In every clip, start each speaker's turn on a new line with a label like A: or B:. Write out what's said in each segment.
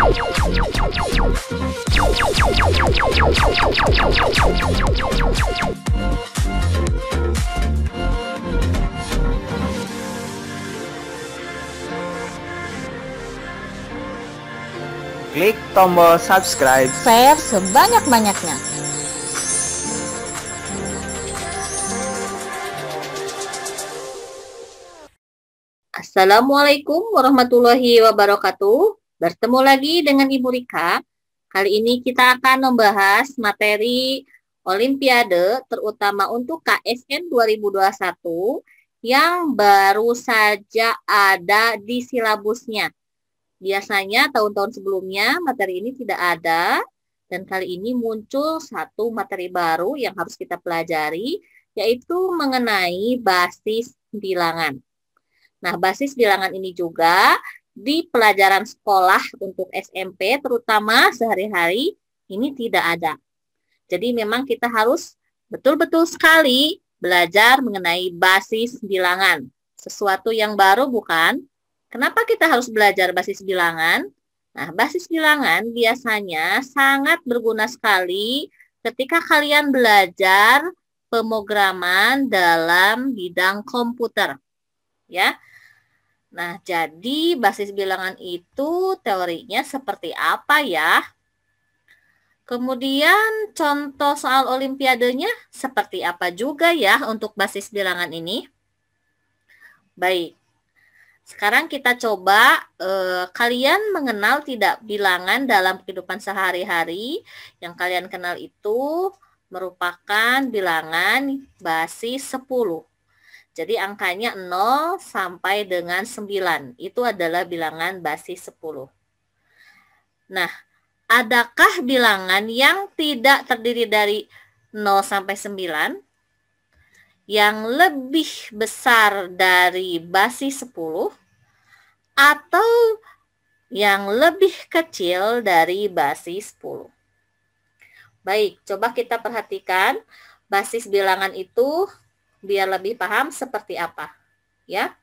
A: Klik tombol subscribe,
B: share sebanyak-banyaknya.
C: Assalamualaikum warahmatullahi wabarakatuh. Bertemu lagi dengan Ibu Rika. Kali ini kita akan membahas materi Olimpiade, terutama untuk KSN 2021 yang baru saja ada di silabusnya. Biasanya tahun-tahun sebelumnya materi ini tidak ada, dan kali ini muncul satu materi baru yang harus kita pelajari, yaitu mengenai basis bilangan. Nah, basis bilangan ini juga di pelajaran sekolah untuk SMP, terutama sehari-hari, ini tidak ada. Jadi memang kita harus betul-betul sekali belajar mengenai basis bilangan. Sesuatu yang baru bukan? Kenapa kita harus belajar basis bilangan? Nah, basis bilangan biasanya sangat berguna sekali ketika kalian belajar pemrograman dalam bidang komputer. Ya. Nah, jadi basis bilangan itu teorinya seperti apa ya? Kemudian contoh soal olimpiadenya seperti apa juga ya untuk basis bilangan ini? Baik. Sekarang kita coba kalian mengenal tidak bilangan dalam kehidupan sehari-hari. Yang kalian kenal itu merupakan bilangan basis 10. Jadi angkanya 0 sampai dengan 9. Itu adalah bilangan basis 10. Nah, adakah bilangan yang tidak terdiri dari 0 sampai 9? Yang lebih besar dari basis 10 atau yang lebih kecil dari basis 10. Baik, coba kita perhatikan basis bilangan itu biar lebih paham seperti apa, ya.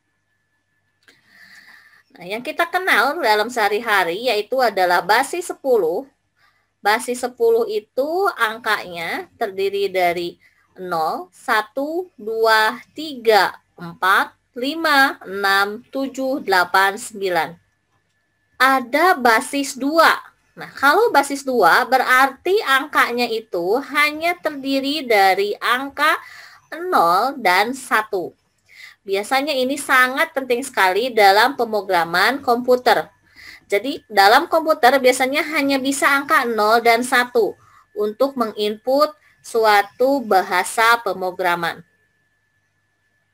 C: Nah, yang kita kenal dalam sehari-hari yaitu adalah basis 10. Basis 10 itu angkanya terdiri dari 0, 1, 2, 3, 4, 5, 6, 7, 8, 9. Ada basis 2. Nah, kalau basis 2 berarti angkanya itu hanya terdiri dari angka 0 dan 1. Biasanya ini sangat penting sekali dalam pemrograman komputer. Jadi, dalam komputer biasanya hanya bisa angka 0 dan 1 untuk menginput suatu bahasa pemrograman.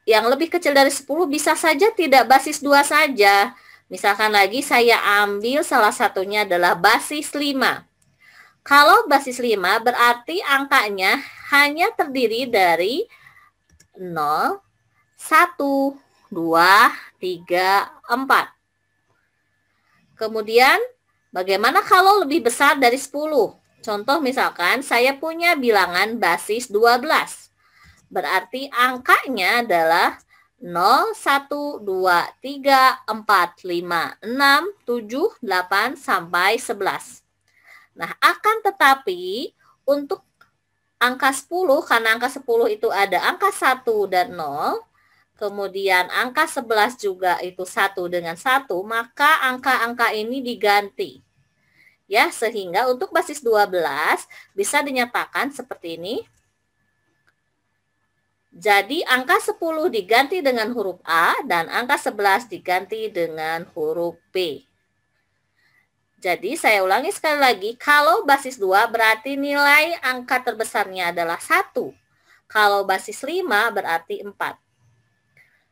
C: Yang lebih kecil dari 10 bisa saja tidak basis 2 saja. Misalkan lagi saya ambil salah satunya adalah basis 5. Kalau basis 5 berarti angkanya hanya terdiri dari 0, 1, 2, 3, 4. Kemudian bagaimana kalau lebih besar dari 10? Contoh misalkan saya punya bilangan basis 12. Berarti angkanya adalah 0, 1, 2, 3, 4, 5, 6, 7, 8, sampai 11. Nah, akan tetapi untuk angka 10, karena angka 10 itu ada angka 1 dan 0, kemudian angka 11 juga itu 1 dengan 1, maka angka-angka ini diganti. Ya, sehingga untuk basis 12 bisa dinyatakan seperti ini. Jadi angka 10 diganti dengan huruf A dan angka 11 diganti dengan huruf B. Jadi saya ulangi sekali lagi, kalau basis 2 berarti nilai angka terbesarnya adalah 1. Kalau basis 5 berarti 4.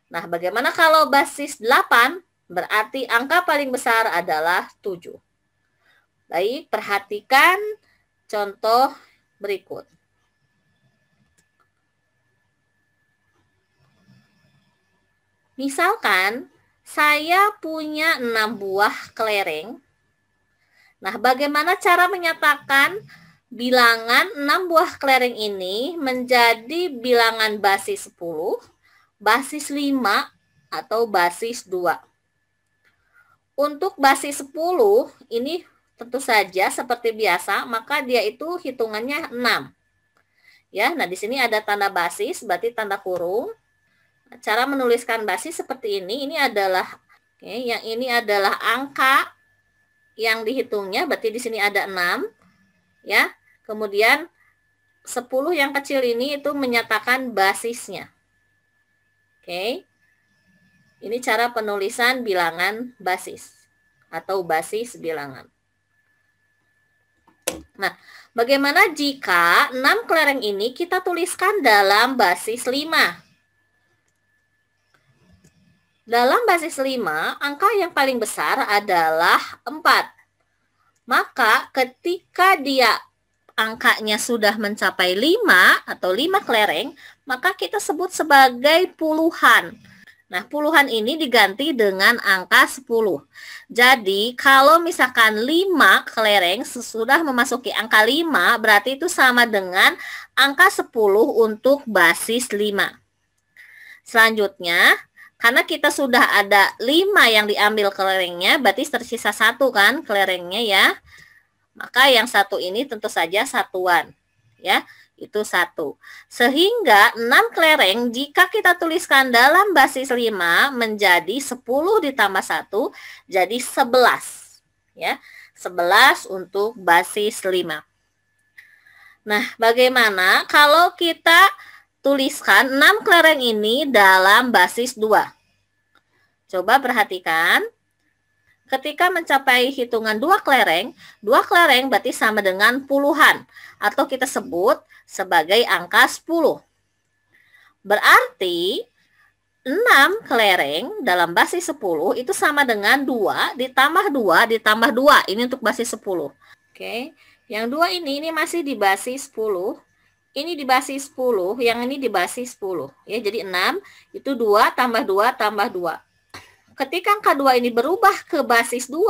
C: Nah, bagaimana kalau basis 8? Berarti angka paling besar adalah 7. Baik, perhatikan contoh berikut. Misalkan saya punya 6 buah kelereng. Nah, bagaimana cara menyatakan bilangan 6 buah kelereng ini menjadi bilangan basis 10, basis 5, atau basis 2? Untuk basis 10 ini tentu saja seperti biasa, maka dia itu hitungannya 6. Ya, nah di sini ada tanda basis, berarti tanda kurung. Cara menuliskan basis seperti ini adalah yang ini adalah angka yang dihitungnya, berarti di sini ada 6, ya. Kemudian 10 yang kecil ini itu menyatakan basisnya. Oke. Ini cara penulisan bilangan basis atau basis bilangan. Nah, bagaimana jika 6 kelereng ini kita tuliskan dalam basis 5? Dalam basis 5, angka yang paling besar adalah 4. Maka ketika dia angkanya sudah mencapai 5 atau 5 kelereng, maka kita sebut sebagai puluhan. Nah, puluhan ini diganti dengan angka 10. Jadi, kalau misalkan 5 kelereng sudah memasuki angka 5, berarti itu sama dengan angka 10 untuk basis 5. Selanjutnya, karena kita sudah ada 5 yang diambil kelerengnya, berarti tersisa 1 kan kelerengnya ya. Maka yang 1 ini tentu saja satuan. Ya, itu 1. Sehingga 6 kelereng jika kita tuliskan dalam basis 5 menjadi 10 ditambah 1 jadi 11. Ya, 11 untuk basis 5. Nah, bagaimana kalau kita tuliskan 6 kelereng ini dalam basis 2? Coba perhatikan. Ketika mencapai hitungan 2 kelereng berarti sama dengan puluhan atau kita sebut sebagai angka 10. Berarti 6 kelereng dalam basis 10 itu sama dengan 2 ditambah 2 ditambah 2. Ini untuk basis 10. Oke, yang 2 ini masih di basis 10. Ini di basis 10, yang ini di basis 10. Ya, jadi 6 itu 2 tambah 2 tambah 2. Ketika angka 2 ini berubah ke basis 2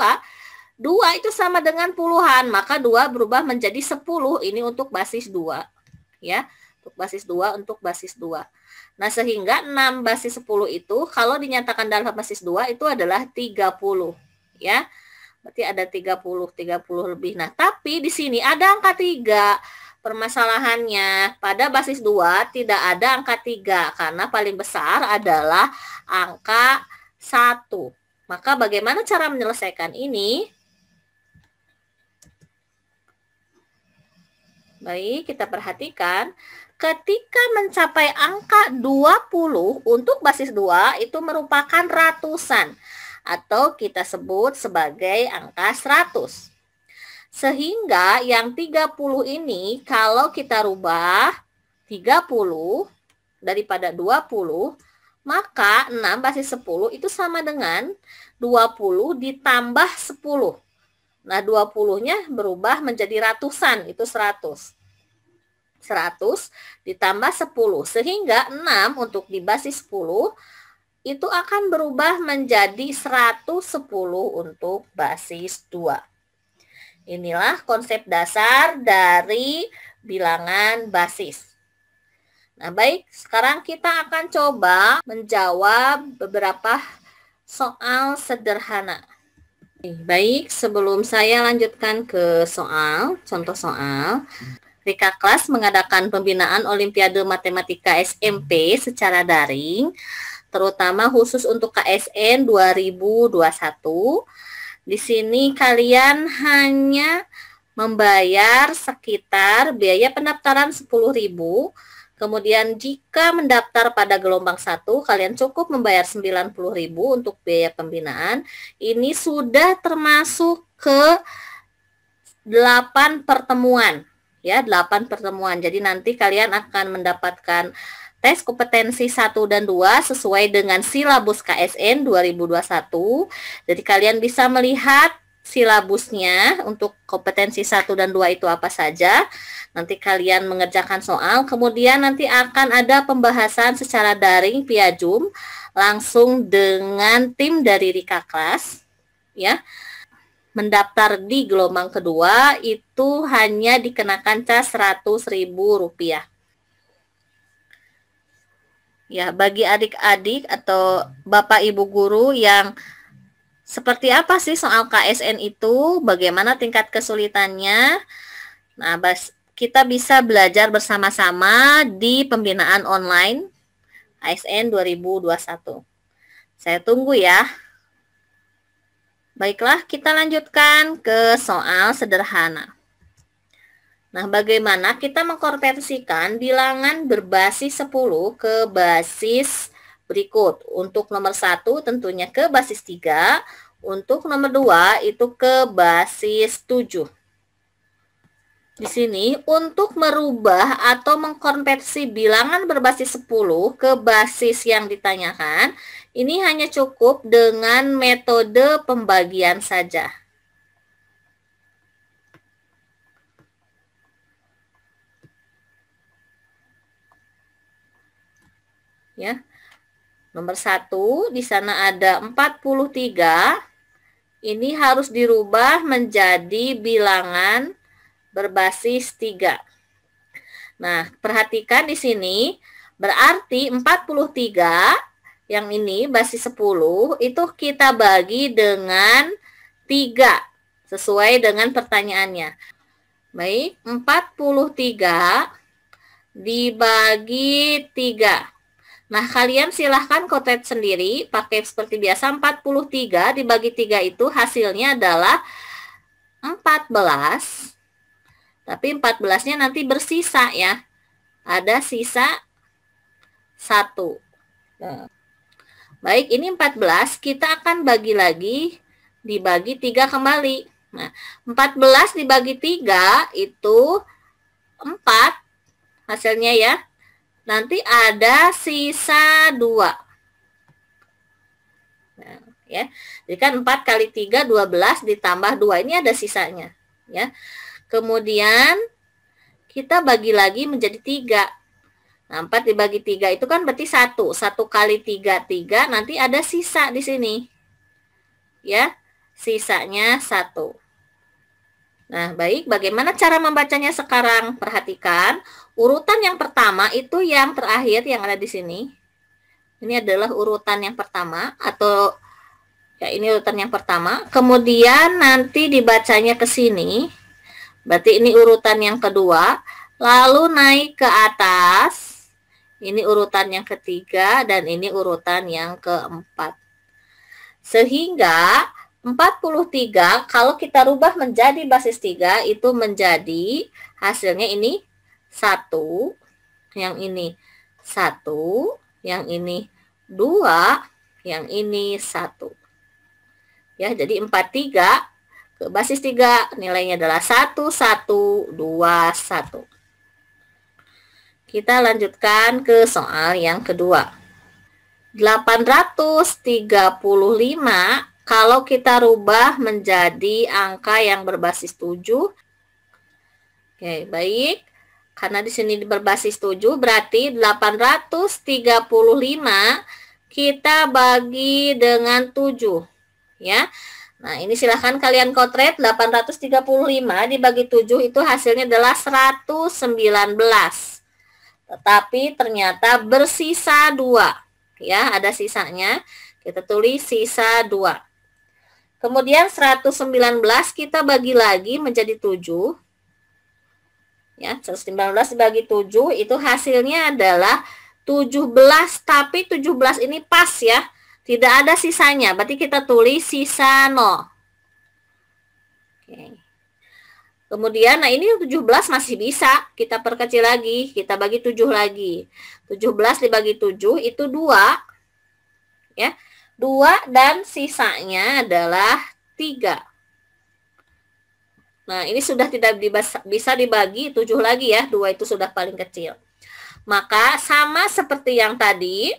C: itu sama dengan puluhan, maka 2 berubah menjadi 10. Ini untuk basis 2. Ya, untuk basis 2 untuk basis 2. Nah, sehingga 6 basis 10 itu kalau dinyatakan dalam basis 2 itu adalah 30. Ya, berarti ada 30 lebih. Nah, tapi di sini ada angka 3. Permasalahannya, pada basis 2 tidak ada angka 3 karena paling besar adalah angka 1. Maka bagaimana cara menyelesaikan ini? Baik, kita perhatikan. Ketika mencapai angka 20 untuk basis 2 itu merupakan ratusan atau kita sebut sebagai angka 100. Sehingga yang 30 ini kalau kita rubah 30 daripada 20, maka 6 basis 10 itu sama dengan 20 ditambah 10. Nah, 20-nya berubah menjadi ratusan, itu 100. 100 ditambah 10. Sehingga 6 untuk di basis 10 itu akan berubah menjadi 110 untuk basis 2. Inilah konsep dasar dari bilangan basis. Nah, baik, sekarang kita akan coba menjawab beberapa soal sederhana. Baik, sebelum saya lanjutkan ke soal, contoh soal, Rika Kelas mengadakan pembinaan Olimpiade Matematika SMP secara daring, terutama khusus untuk KSN 2021. Di sini kalian hanya membayar sekitar biaya pendaftaran 10.000. Kemudian jika mendaftar pada gelombang 1, kalian cukup membayar 90.000 untuk biaya pembinaan. Ini sudah termasuk ke 8 pertemuan. Ya, 8 pertemuan. Jadi nanti kalian akan mendapatkan tes kompetensi 1 dan 2 sesuai dengan silabus KSN 2021. Jadi kalian bisa melihat silabusnya untuk kompetensi 1 dan 2 itu apa saja. Nanti kalian mengerjakan soal, kemudian nanti akan ada pembahasan secara daring via Zoom langsung dengan tim dari Rika Kelas. Ya. Mendaftar di gelombang kedua itu hanya dikenakan cas Rp100.000. Ya, bagi adik-adik atau Bapak Ibu guru yang Seperti apa sih soal KSN itu? Bagaimana tingkat kesulitannya? Nah, kita bisa belajar bersama-sama di pembinaan online KSN 2021. Saya tunggu ya. Baiklah, kita lanjutkan ke soal sederhana. Nah, bagaimana kita mengkonversikan bilangan berbasis 10 ke basis berikut? Untuk nomor 1 tentunya ke basis 3, untuk nomor 2 itu ke basis 7. Di sini untuk merubah atau mengkonversi bilangan berbasis 10 ke basis yang ditanyakan, ini hanya cukup dengan metode pembagian saja. Ya. Nomor 1, di sana ada 43. Ini harus dirubah menjadi bilangan berbasis 3. Nah, perhatikan di sini, berarti 43 yang ini basis 10 itu kita bagi dengan 3 sesuai dengan pertanyaannya. Baik, 43 dibagi 3. Nah, kalian silahkan kotet sendiri, pakai seperti biasa. 43 dibagi 3 itu hasilnya adalah 14. Tapi 14-nya nanti bersisa ya. Ada sisa 1. Nah, baik, ini 14, kita akan bagi lagi, dibagi 3 kembali. Nah, 14 dibagi 3 itu 4 hasilnya ya. Nanti ada sisa 2. Nah, ya. Jadi kan 4 kali 3, 12 ditambah 2. Ini ada sisanya. Ya. Kemudian kita bagi lagi menjadi 3. Nah, 4 dibagi 3 itu kan berarti 1. 1 kali 3, 3. Nanti ada sisa di sini. Ya. Sisanya 1. Nah, baik, bagaimana cara membacanya sekarang? Perhatikan, urutan yang pertama itu yang terakhir yang ada di sini. Ini adalah urutan yang pertama, atau ya ini urutan yang pertama. Kemudian nanti dibacanya ke sini, berarti ini urutan yang kedua. Lalu naik ke atas, ini urutan yang ketiga, dan ini urutan yang keempat. Sehingga 43 kalau kita rubah menjadi basis 3 itu menjadi hasilnya ini 1, yang ini 1, yang ini 2, yang ini 1. Ya, jadi 43 ke basis 3 nilainya adalah 1, 1, 2, 1. Kita lanjutkan ke soal yang kedua. 835 kalau kita rubah menjadi angka yang berbasis 7. Oke, baik. Karena di sini berbasis 7, berarti 835 kita bagi dengan 7. Ya. Nah, ini silahkan kalian kotret. 835 dibagi 7 itu hasilnya adalah 119. Tetapi ternyata bersisa 2. Ya, ada sisanya. Kita tulis sisa 2. Kemudian 119 kita bagi lagi menjadi 7. Ya, 119 dibagi 7 itu hasilnya adalah 17, tapi 17 ini pas ya. Tidak ada sisanya, berarti kita tulis sisa 0. Oke. Kemudian, nah ini 17 masih bisa, kita perkecil lagi, kita bagi 7 lagi. 17 dibagi 7 itu 2. Ya. 2 dan sisanya adalah 3. Nah, ini sudah tidak bisa dibagi 7 lagi ya. 2 itu sudah paling kecil. Maka sama seperti yang tadi,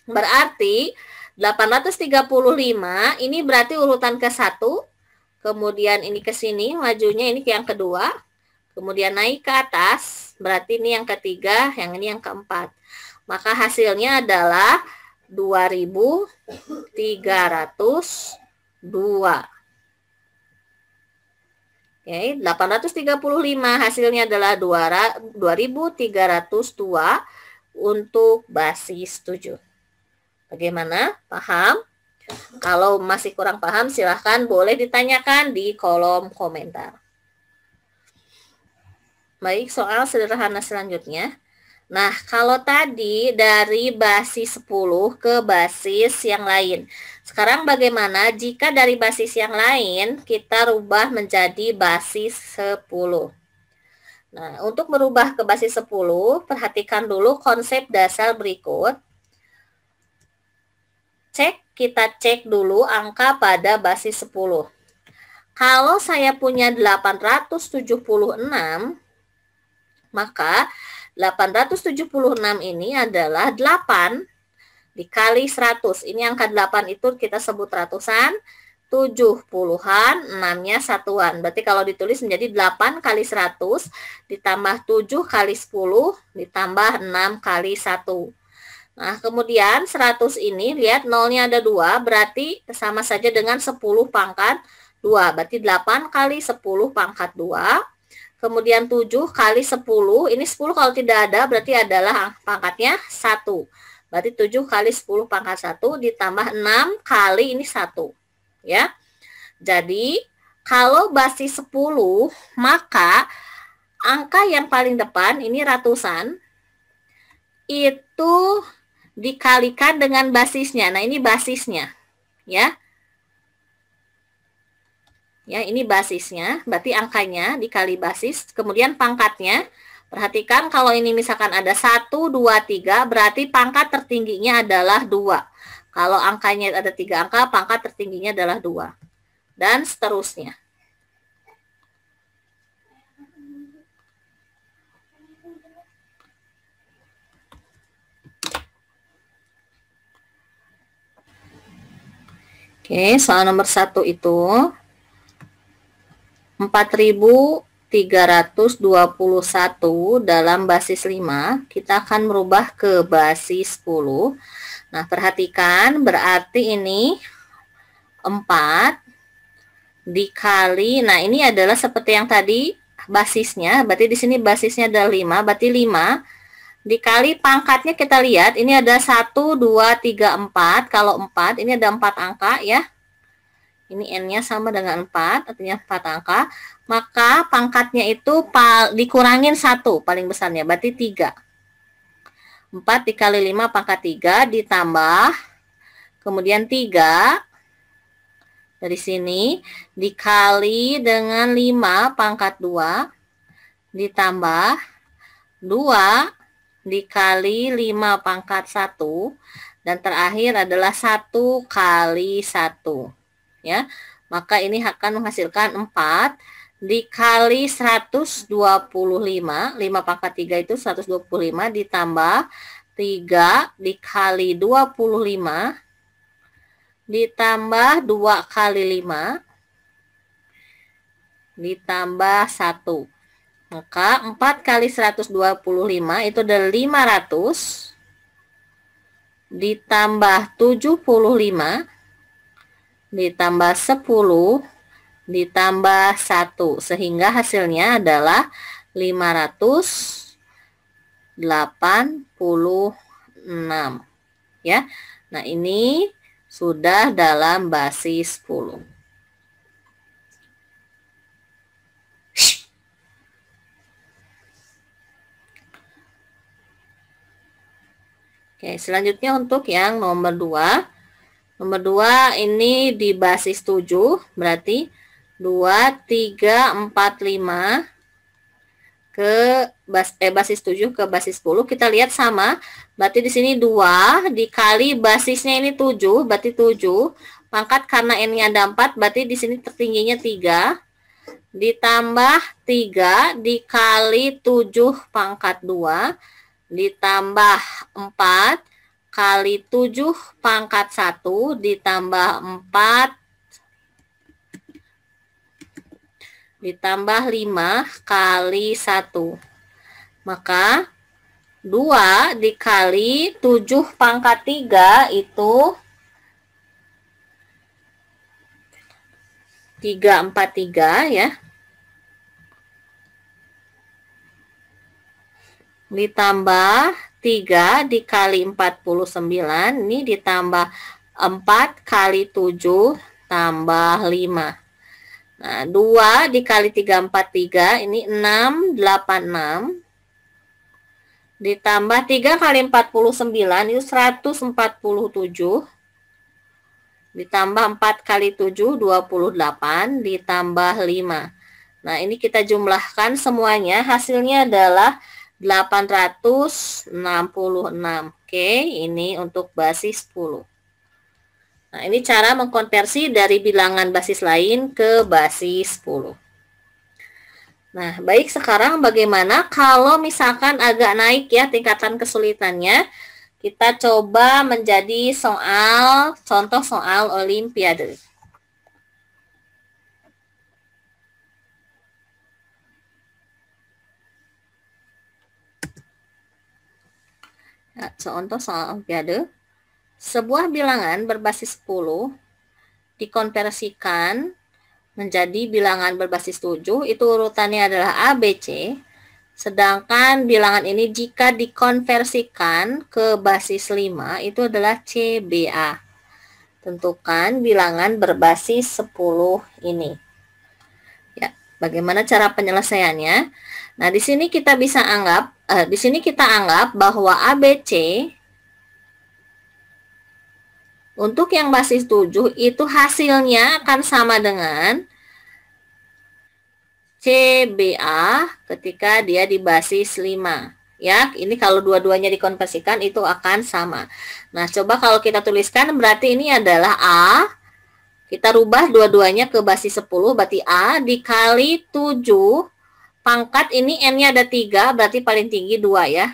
C: berarti 835 ini berarti urutan ke-1. Kemudian ini ke sini, majunya ini ke yang kedua. Kemudian naik ke atas, berarti ini yang ketiga, yang ini yang keempat. Maka hasilnya adalah 2302. Oke, 835 hasilnya adalah 2302 untuk basis 7. Bagaimana? Paham? Kalau masih kurang paham, silahkan boleh ditanyakan di kolom komentar. Baik, soal sederhana selanjutnya. Nah, kalau tadi dari basis 10 ke basis yang lain. Sekarang bagaimana jika dari basis yang lain kita rubah menjadi basis 10? Nah, untuk merubah ke basis 10, perhatikan dulu konsep dasar berikut. Kita cek dulu angka pada basis 10. Kalau saya punya 876, maka 876 ini adalah 8 dikali 100. Ini angka 8 itu kita sebut ratusan, 70-an, 6-nya satuan. Berarti kalau ditulis menjadi 8 kali 100 ditambah 7 kali 10 ditambah 6 kali 1. Nah, kemudian 100 ini, lihat nolnya ada 2, berarti sama saja dengan 10 pangkat 2. Berarti 8 kali 10 pangkat 2. Kemudian 7 kali 10, ini 10 kalau tidak ada, berarti adalah pangkatnya 1. Berarti 7 kali 10 pangkat 1 ditambah 6 kali ini 1. Ya. Jadi, kalau basis 10, maka angka yang paling depan, ini ratusan, itu dikalikan dengan basisnya. Nah, ini basisnya, ya. Ya, ini basisnya, berarti angkanya dikali basis, kemudian pangkatnya. Perhatikan kalau ini misalkan ada 1, 2, 3, berarti pangkat tertingginya adalah 2. Kalau angkanya ada 3 angka, pangkat tertingginya adalah 2. Dan seterusnya. Oke, soal nomor 1 itu 4.321 dalam basis 5, kita akan merubah ke basis 10. Nah, perhatikan, berarti ini 4 dikali, nah ini adalah seperti yang tadi basisnya, berarti di sini basisnya adalah 5, berarti 5 dikali pangkatnya kita lihat, ini ada 1, 2, 3, 4. Kalau 4, ini ada 4 angka ya. Ini N-nya sama dengan 4, artinya 4 angka. Maka pangkatnya itu dikurangin 1, paling besarnya, berarti 3. 4 dikali 5 pangkat 3 ditambah, kemudian 3. Dari sini dikali dengan 5 pangkat 2 ditambah 2 dikali 5 pangkat 1, dan terakhir adalah 1 kali 1. Ya, maka ini akan menghasilkan 4 dikali 125, 5 pangkat 3 itu 125 ditambah 3 dikali 25 ditambah 2 kali 5 ditambah 1. Maka 4 kali 125 itu adalah 500 ditambah 75 ditambah 10 ditambah 1. Sehingga hasilnya adalah 586. Ya. Nah, ini sudah dalam basis 10. Oke, selanjutnya untuk yang nomor 2. Nomor 2 ini di basis 7, berarti 2, 3, 4, 5 ke basis 7 ke basis 10. Kita lihat sama, berarti di sini 2 dikali basisnya ini 7, berarti 7. Pangkat karena N-nya ada 4, berarti di sini tertingginya 3. Ditambah 3 dikali 7 pangkat 2 ditambah 4 kali 7 pangkat 1 ditambah 4 ditambah 5 kali 1. Maka 2 dikali 7 pangkat 3 itu 343 ya. Ditambah 3 dikali 49, ini ditambah 4 kali 7 tambah 5. Nah, 2 dikali 343 ini 6, 86. Ditambah 3 kali 49 itu 147. Ditambah 4 kali 7, 28. Ditambah 5. Nah, ini kita jumlahkan semuanya. Hasilnya adalah 866. Oke, ini untuk basis 10. Nah, ini cara mengkonversi dari bilangan basis lain ke basis 10. Nah, baik, sekarang bagaimana kalau misalkan agak naik ya tingkatan kesulitannya? Kita coba menjadi contoh soal Olimpiade. Nah, contoh soal Olimpiade. Sebuah bilangan berbasis 10 dikonversikan menjadi bilangan berbasis 7, itu urutannya adalah A, B, C. Sedangkan bilangan ini jika dikonversikan ke basis 5, itu adalah C, B, A. Tentukan bilangan berbasis 10 ini. Ya, bagaimana cara penyelesaiannya? Nah, di sini kita anggap bahwa A, B, C untuk yang basis 7 itu hasilnya akan sama dengan CBA ketika dia di basis 5. Ya, ini kalau dua-duanya dikonversikan itu akan sama. Nah, coba kalau kita tuliskan berarti ini adalah A. Kita rubah dua-duanya ke basis 10, berarti A dikali 7. Pangkat ini N-nya ada 3, berarti paling tinggi 2 ya.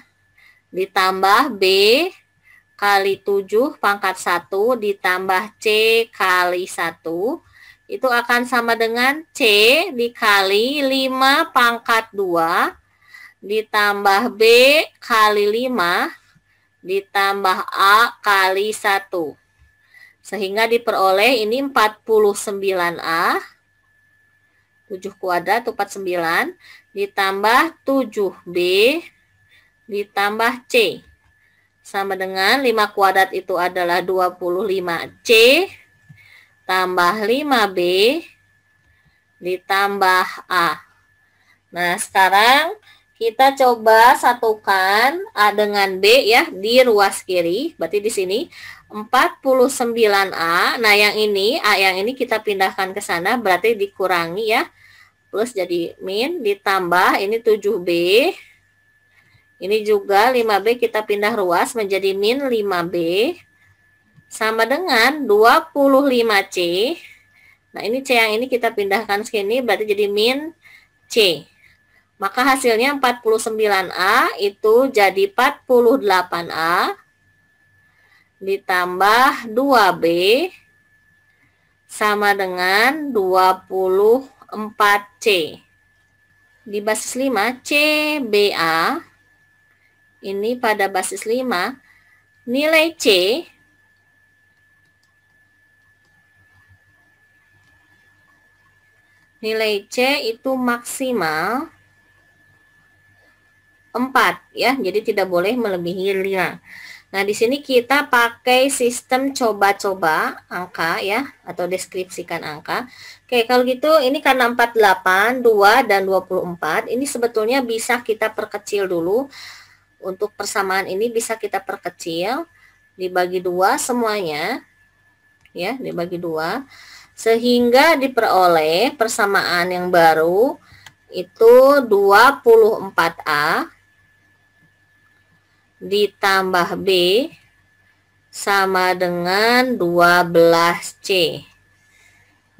C: Ditambah B kali 7 pangkat 1 ditambah C kali 1. Itu akan sama dengan C dikali 5 pangkat 2 ditambah B kali 5 ditambah A kali 1. Sehingga diperoleh ini 49A. 7 kuadrat 49 ditambah 7B ditambah C. Sama dengan 5 kuadrat itu adalah 25C tambah 5B ditambah A. Nah, sekarang kita coba satukan A dengan B ya di ruas kiri. Berarti di sini 49A. Nah, yang ini A yang ini kita pindahkan ke sana, berarti dikurangi ya. Plus jadi min ditambah ini 7B. Ini juga 5B kita pindah ruas menjadi min 5B. Sama dengan 25C. Nah, ini C yang ini kita pindahkan ke sini berarti jadi min C. Maka hasilnya 49A itu jadi 48A ditambah 2B sama dengan 24C. Di basis 5 CBA ini pada basis 5 nilai C itu maksimal 4 ya. Jadi tidak boleh melebihi 5. Nah, di sini kita pakai sistem coba-coba angka ya atau deskripsikan angka. Oke, kalau gitu ini karena 48, 2 dan 24 ini sebetulnya bisa kita perkecil dulu. Untuk persamaan ini bisa kita perkecil, dibagi 2 semuanya, ya, dibagi 2, sehingga diperoleh persamaan yang baru itu 24A ditambah B sama dengan 12C.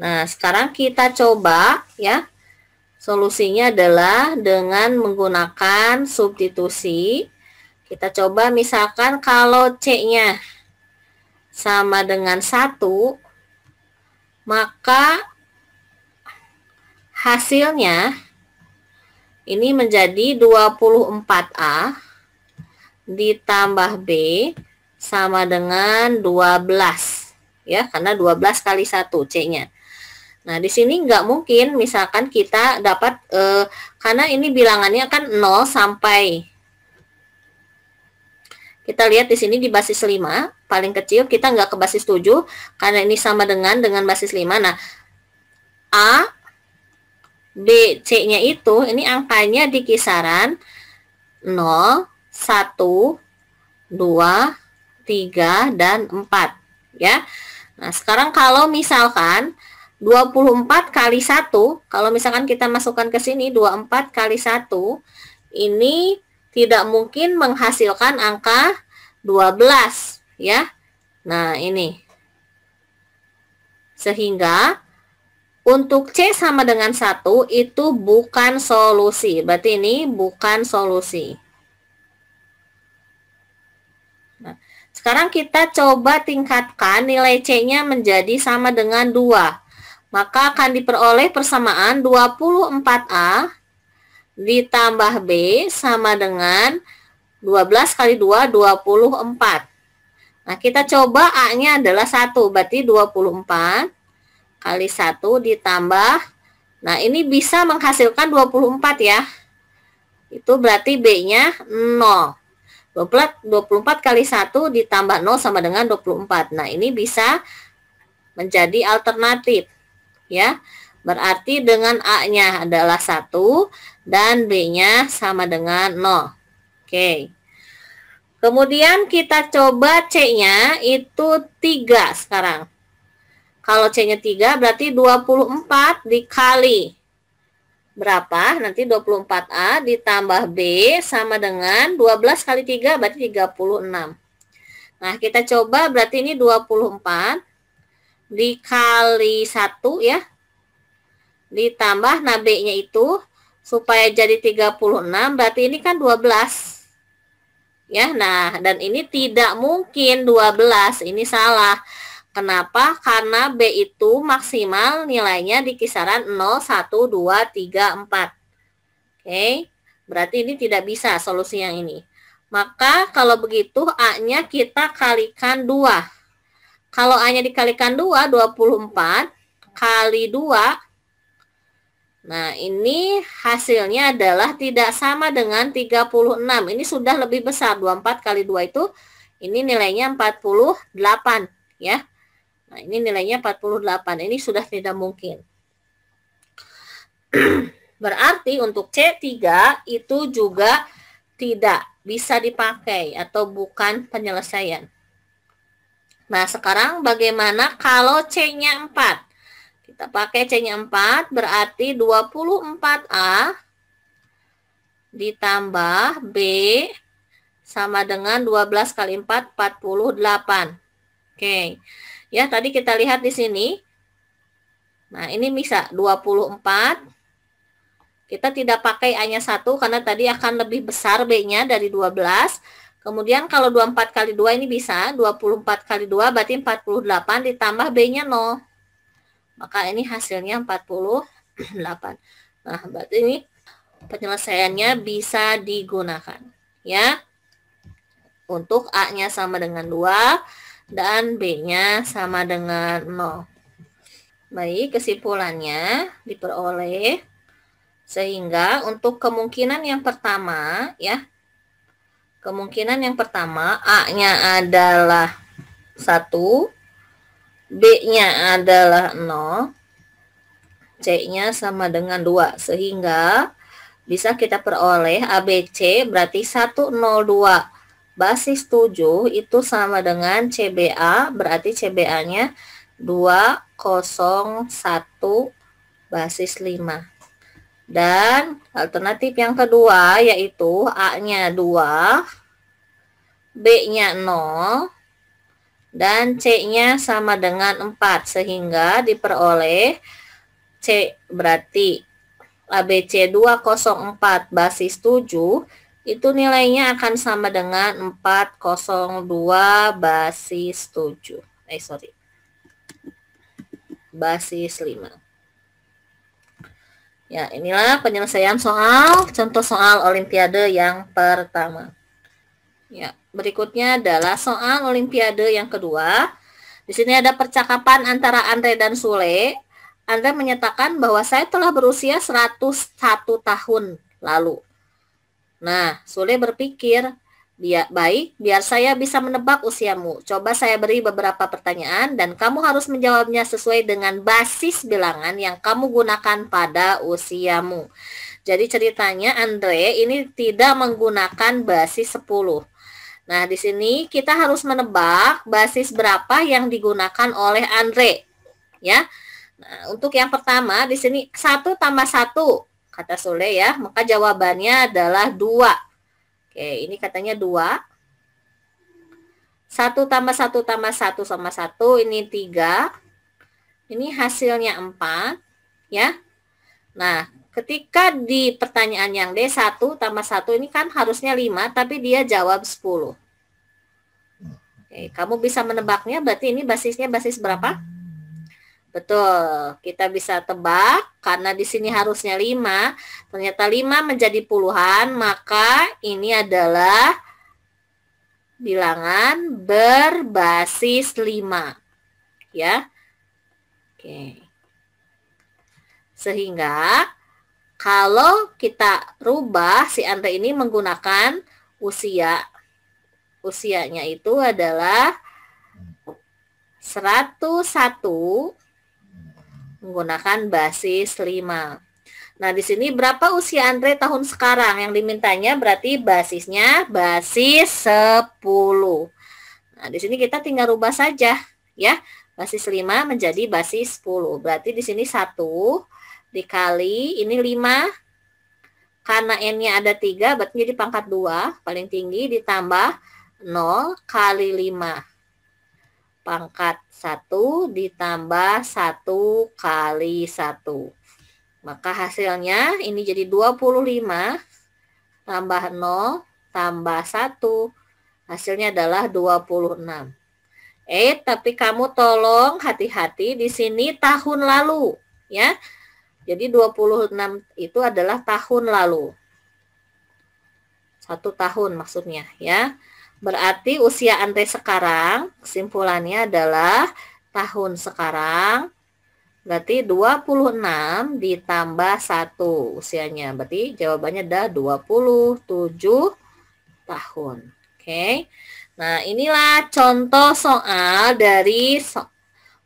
C: Nah, sekarang kita coba ya, solusinya adalah dengan menggunakan substitusi. Kita coba misalkan kalau C-nya sama dengan 1, maka hasilnya ini menjadi 24A ditambah B sama dengan 12. Ya, karena 12 kali 1 C-nya. Nah, di sini nggak mungkin misalkan kita dapat, karena ini bilangannya kan 0 sampai. Kita lihat di sini di basis 5, paling kecil, kita nggak ke basis 7 karena ini sama dengan basis 5. Nah, A, B, C-nya itu ini angkanya di kisaran 0, 1, 2, 3, dan 4 ya. Nah, sekarang kalau misalkan 24 kali 1, kalau misalkan kita masukkan ke sini 24 kali 1, ini tidak mungkin menghasilkan angka 12 ya. Nah, ini. Sehingga untuk C sama dengan 1 itu bukan solusi. Berarti ini bukan solusi. Nah, sekarang kita coba tingkatkan nilai C-nya menjadi sama dengan 2. Maka akan diperoleh persamaan 24A ditambah B sama dengan 12 kali 2, 24. Nah, kita coba A-nya adalah 1. Berarti 24 kali 1 ditambah. Nah, ini bisa menghasilkan 24 ya. Itu berarti B-nya 0. 24 kali 1 ditambah 0 sama dengan 24. Nah, ini bisa menjadi alternatif ya. Berarti dengan A-nya adalah 1 dan B-nya sama dengan 0. Oke. Kemudian kita coba C-nya itu 3 sekarang. Kalau C-nya 3 berarti 24 dikali berapa? Nanti 24A ditambah B sama dengan 12 kali 3 berarti 36. Nah, kita coba berarti ini 24 dikali 1 ya. Ditambah, nah B-nya itu supaya jadi 36 berarti ini kan 12 ya. Nah, dan ini tidak mungkin 12, ini salah. Kenapa? Karena B itu maksimal nilainya di kisaran 0, 1, 2, 3, 4. Oke, berarti ini tidak bisa solusi yang ini. Maka kalau begitu A-nya kita kalikan 2. Kalau A-nya dikalikan 2, 24 kali 2. Nah, ini hasilnya adalah tidak sama dengan 36. Ini sudah lebih besar. 24 kali 2 itu, ini nilainya 48. Ya. Nah, ini nilainya 48. Ini sudah tidak mungkin. Berarti untuk C3 itu juga tidak bisa dipakai atau bukan penyelesaian. Nah, sekarang bagaimana kalau C-nya 4? Kita pakai C-nya 4, berarti 24A ditambah B sama dengan 12 kali 4, 48. Oke. Ya, tadi kita lihat di sini. Nah, ini bisa 24. Kita tidak pakai A-nya 1 karena tadi akan lebih besar B-nya dari 12. Kemudian kalau 24 kali 2 ini bisa, 24 kali 2 berarti 48 ditambah B-nya 0. Maka ini hasilnya 48. Nah, berarti ini penyelesaiannya bisa digunakan. Ya. Untuk A-nya sama dengan 2 dan B-nya sama dengan 0. Baik, kesimpulannya diperoleh. Sehingga untuk kemungkinan yang pertama, ya. Kemungkinan yang pertama, A-nya adalah 1, B-nya adalah 0, C-nya sama dengan 2. Sehingga bisa kita peroleh ABC berarti 102 basis 7 itu sama dengan CBA, berarti CBA-nya 201 basis 5. Dan alternatif yang kedua yaitu A-nya 2, B-nya 0, dan C-nya sama dengan 4. Sehingga diperoleh C berarti ABC 204 basis 7 itu nilainya akan sama dengan 402 basis 7. Basis 5. Ya, inilah penyelesaian soal, contoh soal Olimpiade yang pertama. Ya, berikutnya adalah soal Olimpiade yang kedua. Di sini ada percakapan antara Andre dan Sule. Andre menyatakan bahwa saya telah berusia 101 tahun lalu. Nah, Sule berpikir, Biar saya bisa menebak usiamu. Coba saya beri beberapa pertanyaan dan kamu harus menjawabnya sesuai dengan basis bilangan yang kamu gunakan pada usiamu. Jadi ceritanya Andre ini tidak menggunakan basis 10. Nah, di sini kita harus menebak basis berapa yang digunakan oleh Andre. Ya. Nah, untuk yang pertama di sini 1 tambah 1 kata Sule ya, maka jawabannya adalah 2. Oke, ini katanya 2. 1 tambah 1 tambah 1 sama 1, ini 3. Ini hasilnya 4, ya. Nah, ketika di pertanyaan yang D, 1 tambah 1 ini kan harusnya 5, tapi dia jawab 10. Oke, kamu bisa menebaknya, berarti ini basisnya basis berapa? Betul, kita bisa tebak karena di sini harusnya 5, ternyata 5 menjadi puluhan, maka ini adalah bilangan berbasis 5. Ya. Oke. Sehingga kalau kita rubah si Andre ini menggunakan usianya itu adalah 101 menggunakan basis 5. Nah, di sini berapa usia Andre tahun sekarang? Yang dimintanya berarti basisnya basis 10. Nah, di sini kita tinggal rubah saja ya. Basis 5 menjadi basis 10. Berarti di sini 1 dikali ini 5. Karena N-nya ada 3, berarti jadi pangkat 2, paling tinggi ditambah 0 kali 5. Pangkat 1 ditambah 1 kali 1. Maka hasilnya ini jadi 25 tambah 0 tambah 1. Hasilnya adalah 26. Tapi kamu tolong hati-hati di sini tahun lalu, ya. Jadi 26 itu adalah tahun lalu. 1 tahun maksudnya, ya. Berarti usia Andre sekarang, kesimpulannya adalah tahun sekarang, berarti 26 ditambah 1 usianya. Berarti jawabannya adalah 27 tahun. Oke. Nah, inilah contoh soal dari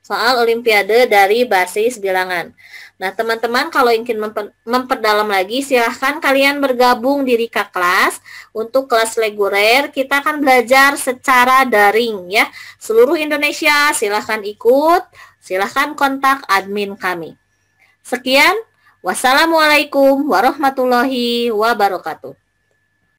C: soal Olimpiade dari basis bilangan. Nah, teman-teman kalau ingin memperdalam lagi, silahkan kalian bergabung di Rika Kelas. Untuk kelas reguler, kita akan belajar secara daring ya. Seluruh Indonesia, silahkan ikut, silahkan kontak admin kami. Sekian, wassalamualaikum warahmatullahi wabarakatuh.